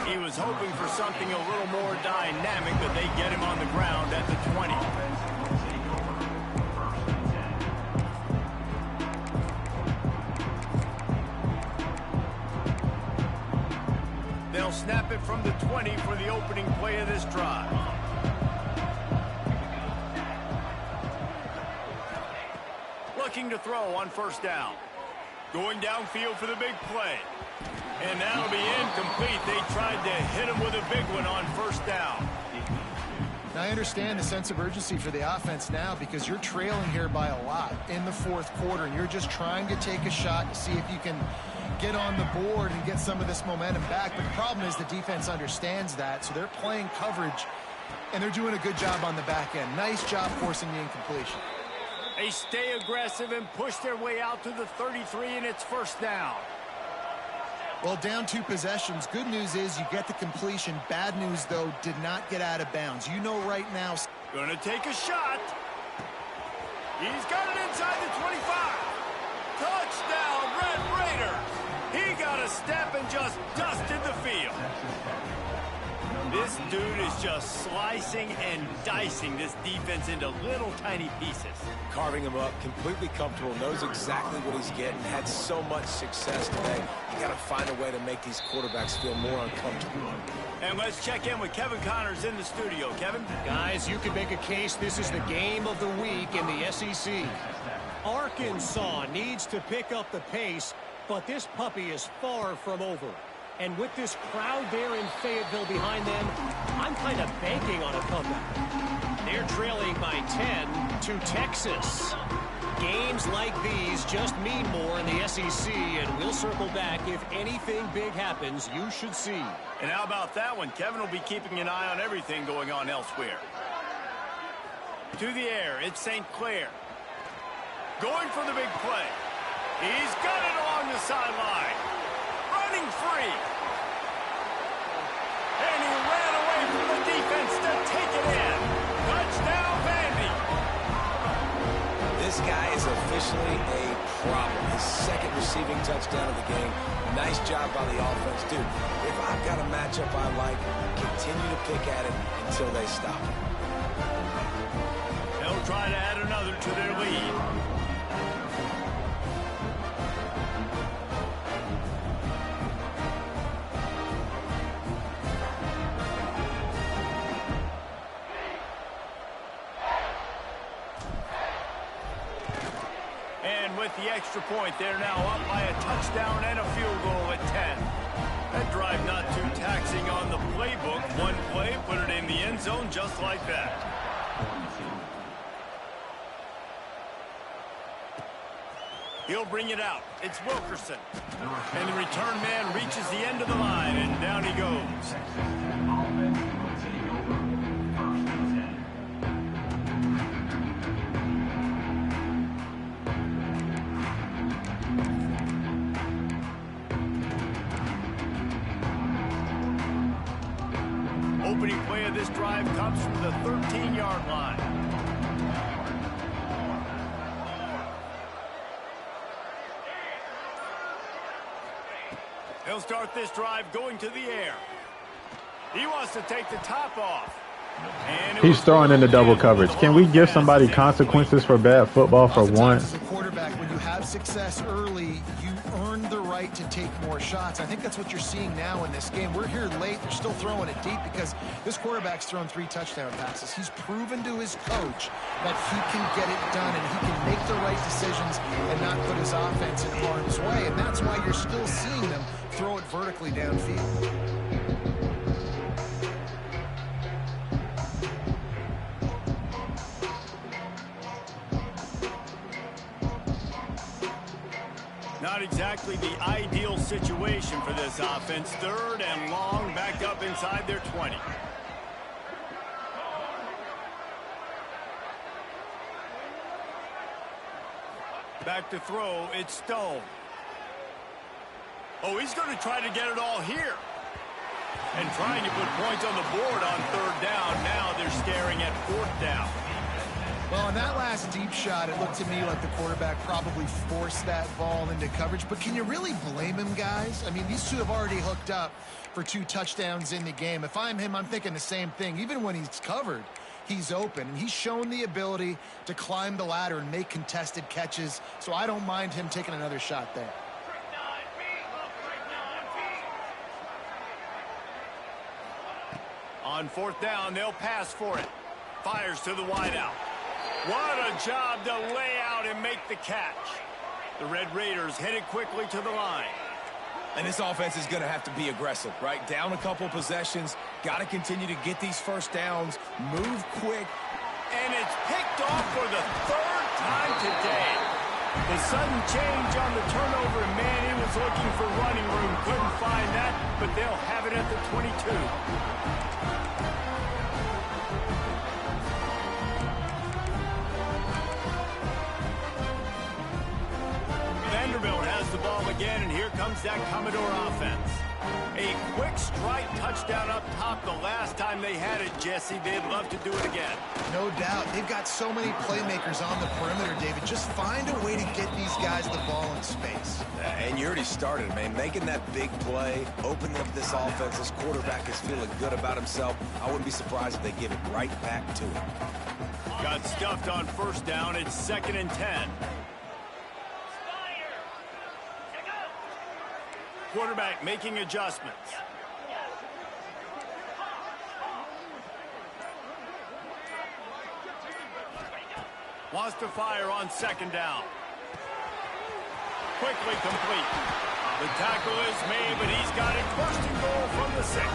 He was hoping for something a little more dynamic, but they get him on the ground at the 20. They'll snap it from the 20 for the opening play of this drive. Looking to throw on first down. Going downfield for the big play. And that'll be incomplete. They tried to hit him with a big one on first down. Now, I understand the sense of urgency for the offense now because you're trailing here by a lot in the fourth quarter, and you're just trying to take a shot to see if you can get on the board and get some of this momentum back. But the problem is the defense understands that, so they're playing coverage And they're doing a good job on the back end. Nice job forcing the incompletion. They stay aggressive and push their way out to the 33, and it's first down. Well, down 2 possessions. Good news is you get the completion. Bad news, though, did not get out of bounds. You know right now. Gonna take a shot. He's got it inside the 25. Touchdown, Red Raiders. He got a step and just dusted the field. This dude is just slicing and dicing this defense into little tiny pieces. Carving him up, completely comfortable, knows exactly what he's getting, had so much success today. You got to find a way to make these quarterbacks feel more uncomfortable. And let's check in with Kevin Connors in the studio. Kevin? Guys, you could make a case this is the game of the week in the SEC. Arkansas needs to pick up the pace, but this puppy is far from over. And with this crowd there in Fayetteville behind them, I'm kind of banking on a comeback. They're trailing by 10 to Texas. Games like these just mean more in the SEC, and we'll circle back. If anything big happens, you should see. And how about that one? Kevin will be keeping an eye on everything going on elsewhere. To the air, it's St. Clair. Going for the big play. He's got it along the sideline. Running free. And he ran away from the defense to take it in. Touchdown, Vandy. This guy is officially a problem. His second receiving touchdown of the game. Nice job by the offense. Dude, if I've got a matchup I like, continue to pick at it until they stop it. They'll try to add another to their lead. With the extra point, they're now up by a touchdown and a field goal at 10. That drive not too taxing on the playbook. One play, put it in the end zone just like that. He'll bring it out. It's Wilkerson. And the return man reaches the end of the line, and down he goes. Opening play of this drive comes from the 13-yard line. He'll start this drive going to the air. He wants to take the top off. He's throwing into double coverage. Can we give somebody consequences for bad football for once? As a quarterback, when you have success early, you earn the right to take more shots. I think that's what you're seeing now in this game. We're here late. They're still throwing it deep because this quarterback's thrown 3 touchdown passes. He's proven to his coach that he can get it done and he can make the right decisions and not put his offense in harm's way. And that's why you're still seeing them throw it vertically downfield. Not exactly the ideal situation for this offense. 3rd and long, back up inside their 20. Back to throw, it's Stone. Oh, he's going to try to get it all here. And trying to put points on the board on 3rd down. Now they're staring at 4th down. Well, on that last deep shot, it looked to me like the quarterback probably forced that ball into coverage. But can you really blame him, guys? I mean, these two have already hooked up for 2 touchdowns in the game. If I'm him, I'm thinking the same thing. Even when he's covered, he's open. And he's shown the ability to climb the ladder and make contested catches. So I don't mind him taking another shot there. On 4th down, they'll pass for it. Fires to the wideout. What a job to lay out and make the catch. The Red Raiders headed quickly to the line. And this offense is going to have to be aggressive, right? Down a couple possessions. Got to continue to get these first downs. Move quick. And it's picked off for the 3rd time today. The sudden change on the turnover, and man, he was looking for running room. Couldn't find that, but they'll have it at the 22. again, and here comes that Commodore offense. A quick strike touchdown up top the last time they had it, Jesse. They'd love to do it again. No doubt. They've got so many playmakers on the perimeter, David. Just find a way to get these guys the ball in space. And you already started, man. Making that big play, opening up this offense. This quarterback is feeling good about himself. I wouldn't be surprised if they give it right back to him. Got stuffed on first down. It's 2nd and 10. Quarterback making adjustments. Wants to fire on 2nd down. Quickly complete. The tackle is made, but he's got it 1st and goal from the 6.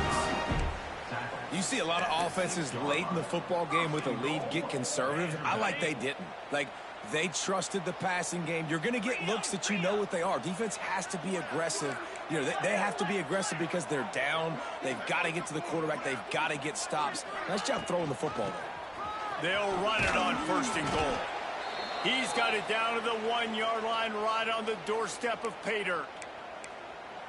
You see a lot of offenses late in the football game with a lead get conservative. I like they didn't. Like, they trusted the passing game. You're going to get looks that you know what they are. Defense has to be aggressive. You know, they have to be aggressive because they're down. They've got to get to the quarterback. They've got to get stops. Nice job throwing the football there. They'll run it on 1st and goal. He's got it down to the 1-yard line right on the doorstep of pay dirt.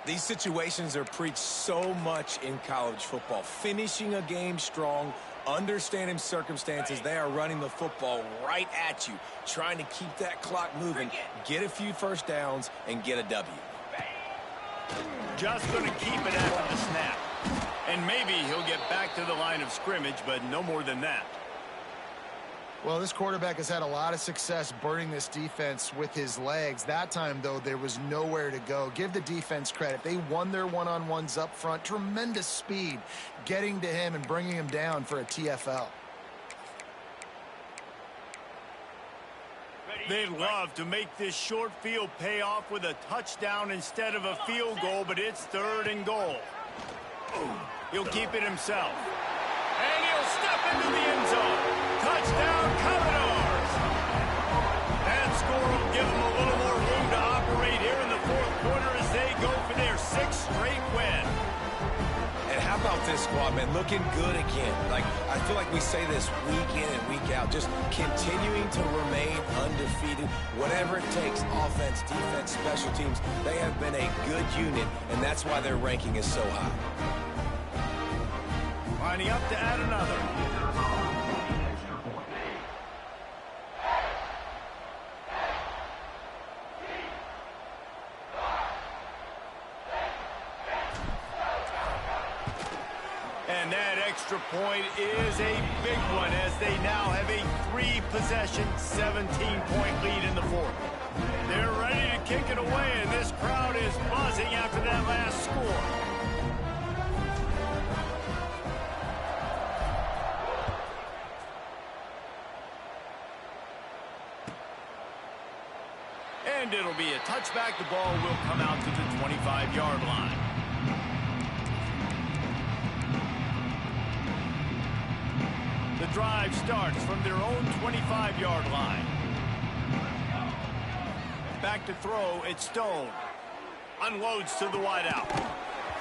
These situations are preached so much in college football. Finishing a game strong, understanding circumstances. They are running the football right at you, trying to keep that clock moving, get a few first downs, and get a W. Just going to keep it after the snap. And maybe he'll get back to the line of scrimmage, but no more than that. Well, this quarterback has had a lot of success burning this defense with his legs. That time, though, there was nowhere to go. Give the defense credit. They won their one-on-ones up front. Tremendous speed getting to him and bringing him down for a TFL. They'd love to make this short field pay off with a touchdown instead of a field goal, but it's 3rd and goal. He'll keep it himself. And he'll step into the end zone. Touchdown, Commodores! That score will give them a little more room to operate here in the 4th quarter as they go for their 6th straight win. And how about this squad, man? Looking good again. Like, I feel like we say this week in and week out, just continuing to remain undefeated. Whatever it takes, offense, defense, special teams, they have been a good unit, and that's why their ranking is so high. Lining up to add another. And that extra point is a big one as they now have a 3-possession, 17-point lead in the 4th. They're ready to kick it away, and this crowd is buzzing after that last score. And it'll be a touchback. The ball will come out to the 25-yard line. The drive starts from their own 25-yard line. Back to throw, it's Stone. Unloads to the wideout.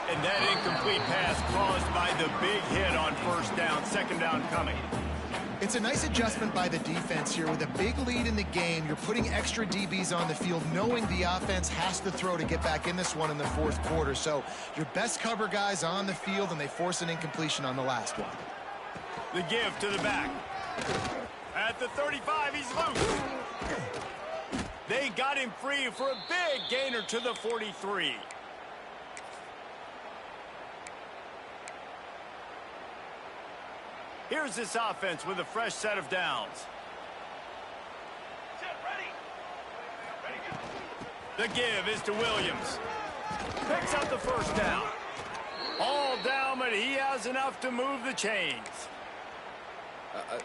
And that incomplete pass caused by the big hit on 1st down, 2nd down coming. It's a nice adjustment by the defense here. With a big lead in the game, you're putting extra DBs on the field, knowing the offense has to throw to get back in this one in the 4th quarter. So your best cover guys on the field, and they force an incompletion on the last one. The give to the back. At the 35, he's loose. They got him free for a big gainer to the 43. Here's this offense with a fresh set of downs. The give is to Williams. Picks up the 1st down. All down, but he has enough to move the chains.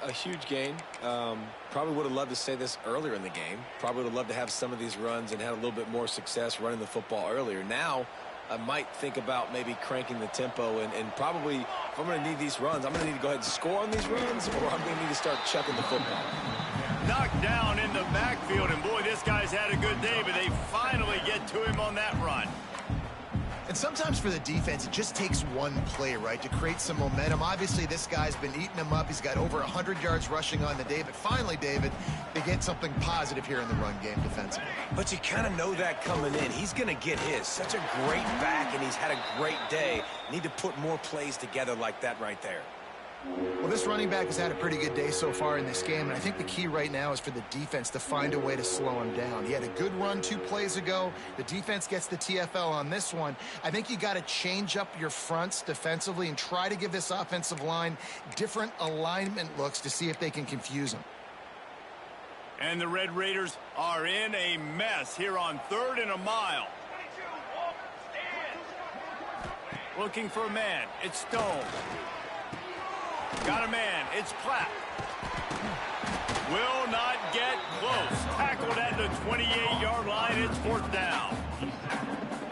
A huge gain. Probably would have loved to say this earlier in the game. Probably would have loved to have some of these runs and had a little bit more success running the football earlier. Now, I might think about maybe cranking the tempo and probably, if I'm going to need these runs, I'm going to need to go ahead and score on these runs, or I'm going to need to start chucking the football. Knocked down in the backfield, and boy, this guy's had a good day, but they finally get to him on that run. And sometimes for the defense, it just takes one play, right, to create some momentum. Obviously, this guy's been eating them up. He's got over 100 yards rushing on the day. But finally, David, they get something positive here in the run game defensively. But you kind of know that coming in. He's going to get his. Such a great back, and he's had a great day. Need to put more plays together like that right there. Well, this running back has had a pretty good day so far in this game, and I think the key right now is for the defense to find a way to slow him down. He had a good run 2 plays ago. The defense gets the TFL on this one. I think you got to change up your fronts defensively and try to give this offensive line different alignment looks to see if they can confuse him. And the Red Raiders are in a mess here on 3rd and a mile. Looking for a man. It's Stone. Got a man. It's Platt. Will not get close. Tackled at the 28-yard line. It's 4th down.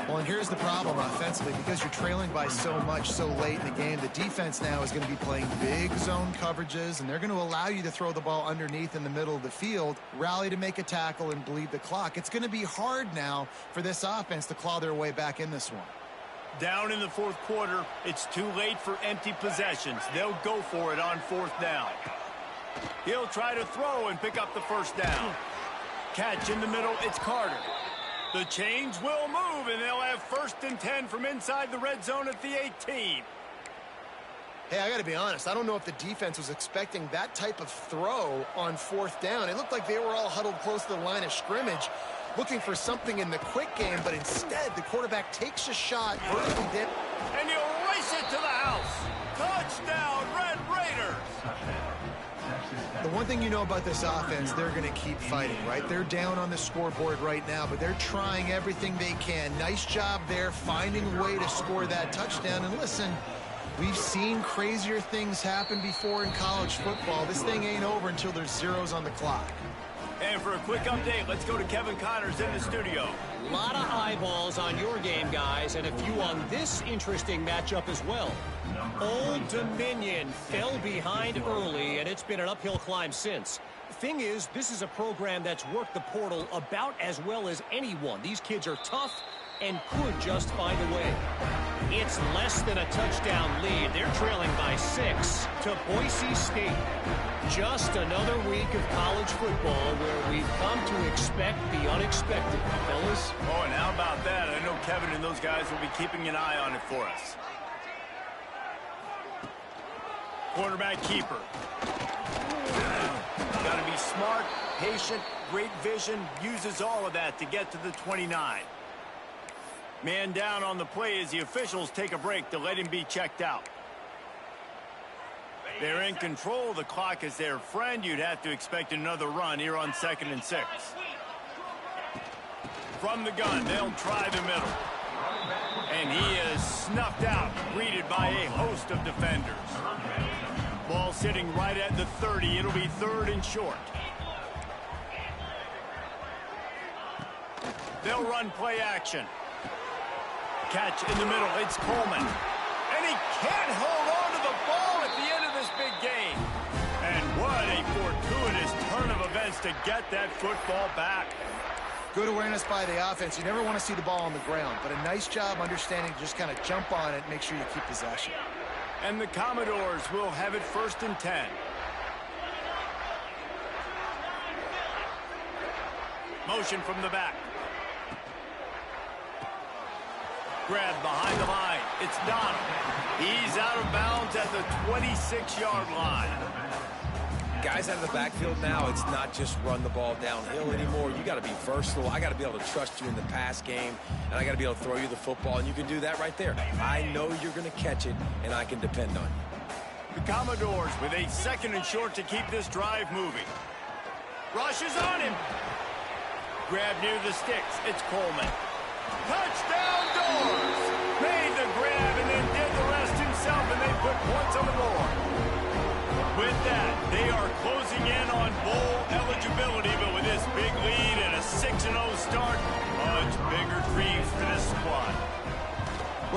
Well, and here's the problem offensively. Because you're trailing by so much so late in the game, the defense now is going to be playing big zone coverages, and they're going to allow you to throw the ball underneath in the middle of the field, rally to make a tackle, and bleed the clock. It's going to be hard now for this offense to claw their way back in this one. Down in the 4th quarter, it's too late for empty possessions. They'll go for it on 4th down. He'll try to throw and pick up the 1st down. Catch in the middle, it's Carter. The chains will move, and they'll have 1st and 10 from inside the red zone at the 18. Hey, I got to be honest. I don't know if the defense was expecting that type of throw on 4th down. It looked like they were all huddled close to the line of scrimmage, looking for something in the quick game, but instead the quarterback takes a shot vertically dip. And he'll race it to the house. Touchdown, Red Raiders. The one thing you know about this offense, they're going to keep fighting, right? They're down on the scoreboard right now, but they're trying everything they can. Nice job there, finding a way to score that touchdown. And listen, we've seen crazier things happen before in college football. This thing ain't over until there's zeros on the clock. And for a quick update, let's go to Kevin Connors in the studio. A lot of eyeballs on your game, guys, and a few on this interesting matchup as well. Old Dominion fell behind early, and it's been an uphill climb since. Thing is, this is a program that's worked the portal about as well as anyone. These kids are tough and could just find a way. It's less than a touchdown lead. They're trailing by 6 to Boise State. Just another week of college football where we've come to expect the unexpected, fellas. Oh, and how about that? I know Kevin and those guys will be keeping an eye on it for us. Quarterback keeper. Got to be smart, patient, great vision, uses all of that to get to the 29. Man down on the play as the officials take a break to let him be checked out. They're in control. The clock is their friend. You'd have to expect another run here on 2nd and 6. From the gun, they'll try the middle. And he is snuffed out, greeted by a host of defenders. Ball sitting right at the 30. It'll be 3rd and short. They'll run play action. Catch in the middle. It's Coleman. And he can't hold on to the ball at the end of this big game. And what a fortuitous turn of events to get that football back. Good awareness by the offense. You never want to see the ball on the ground, but a nice job understanding to just kind of jump on it and make sure you keep possession. And the Commodores will have it 1st and 10. Motion from the back. Grab behind the line. It's Donald. He's out of bounds at the 26-yard line. Guys out of the backfield now, it's not just run the ball downhill anymore. You got to be versatile. I got to be able to trust you in the pass game, and I got to be able to throw you the football, and you can do that right there. I know you're going to catch it, and I can depend on you. The Commodores with a 2nd and short to keep this drive moving. Rush is on him. Grab near the sticks. It's Coleman. Touchdown Doors! Made the grab and then did the rest himself, and they put points on the board. With that, they are closing in on bowl eligibility, but with this big lead and a 6-0 start, much bigger dreams for this squad.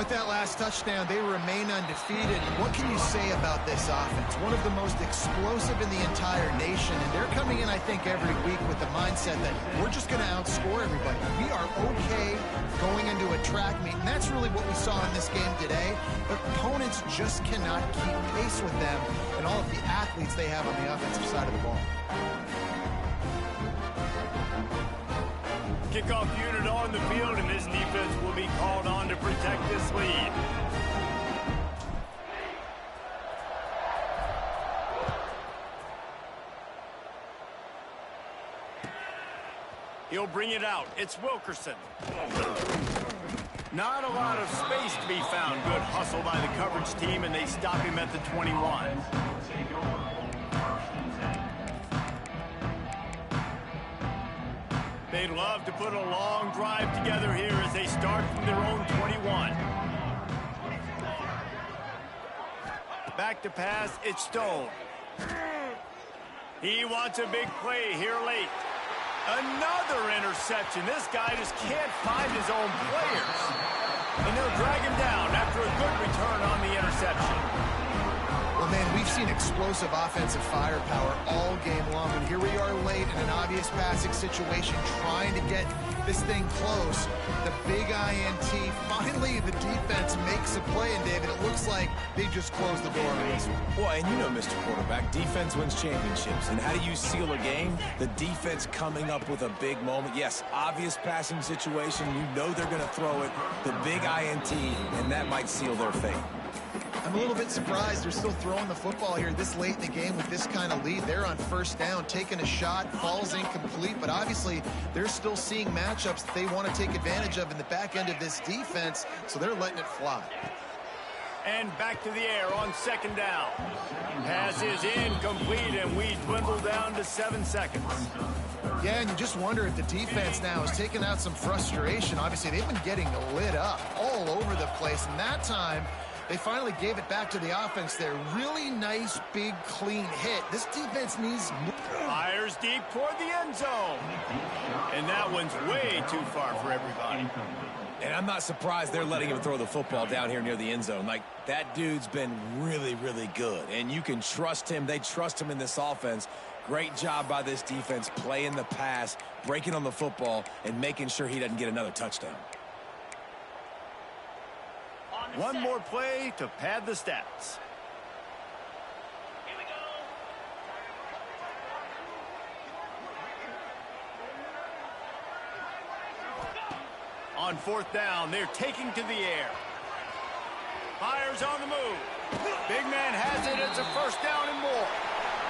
With that last touchdown, they remain undefeated. What can you say about this offense? One of the most explosive in the entire nation, and they're coming in, I think, every week with the mindset that we're just going to outscore everybody. We are okay going into a track meet, and that's really what we saw in this game today. But opponents just cannot keep pace with them and all of the athletes they have on the offensive side of the ball. Kickoff unit on the field, and this defense will be called on to protect this lead. He'll bring it out. It's Wilkerson. Not a lot of space to be found. Good hustle by the coverage team, and they stop him at the 21. They'd love to put a long drive together here as they start from their own 21. Back to pass, it's Stone. He wants a big play here late. Another interception. This guy just can't find his own players. And they'll drag him down after a good return on the interception. Well, man, we've seen explosive offensive firepower all game long, and here we are late in an obvious passing situation trying to get this thing close. The big INT. Finally, the defense makes a play, and David, it looks like they just closed the door on this one. Well, and you know, Mr. Quarterback, defense wins championships. And how do you seal a game? The defense coming up with a big moment. Yes, obvious passing situation. You know they're going to throw it. The big INT, and that might seal their fate. I'm a little bit surprised they're still throwing the football here this late in the game with this kind of lead. They're on first down, taking a shot, falls incomplete, but obviously they're still seeing matchups that they want to take advantage of in the back end of this defense, so they're letting it fly. And back to the air on second down. Pass is incomplete, and we dwindle down to 7 seconds. Yeah, and you just wonder if the defense now is taking out some frustration. Obviously, they've been getting lit up all over the place, and that time they finally gave it back to the offense there. Really nice, big, clean hit. This defense needs... Fires deep toward the end zone. And that one's way too far for everybody. And I'm not surprised they're letting him throw the football down here near the end zone. Like, that dude's been really, really good. And you can trust him. They trust him in this offense. Great job by this defense playing the pass, breaking on the football, and making sure he doesn't get another touchdown. One more play to pad the stats. Here we go. On fourth down, they're taking to the air. Fires on the move. Big man has it. It's a first down and more.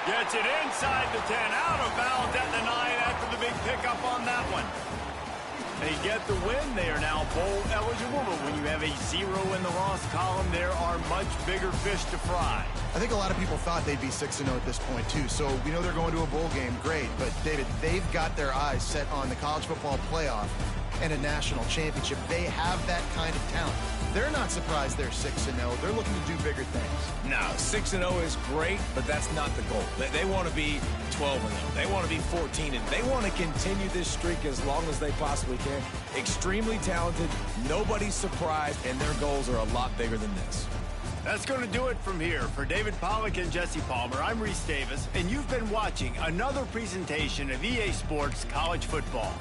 Gets it inside the 10, out of bounds at the 9 after the big pickup on that one. They get the win. They are now bowl eligible, but when you have a 0 in the loss column, there are much bigger fish to fry. I think a lot of people thought they'd be 6-0 at this point, too. So we know they're going to a bowl game. Great. But, David, they've got their eyes set on the college football playoff and a national championship. They have that kind of talent. They're not surprised they're 6-0. They're looking to do bigger things. No, 6-0 is great, but that's not the goal. They want to be 12-0. They want to be 14-0. They want to continue this streak as long as they possibly can. Extremely talented, nobody's surprised, and their goals are a lot bigger than this. That's going to do it from here. For David Pollack and Jesse Palmer, I'm Reese Davis, and you've been watching another presentation of EA Sports College Football.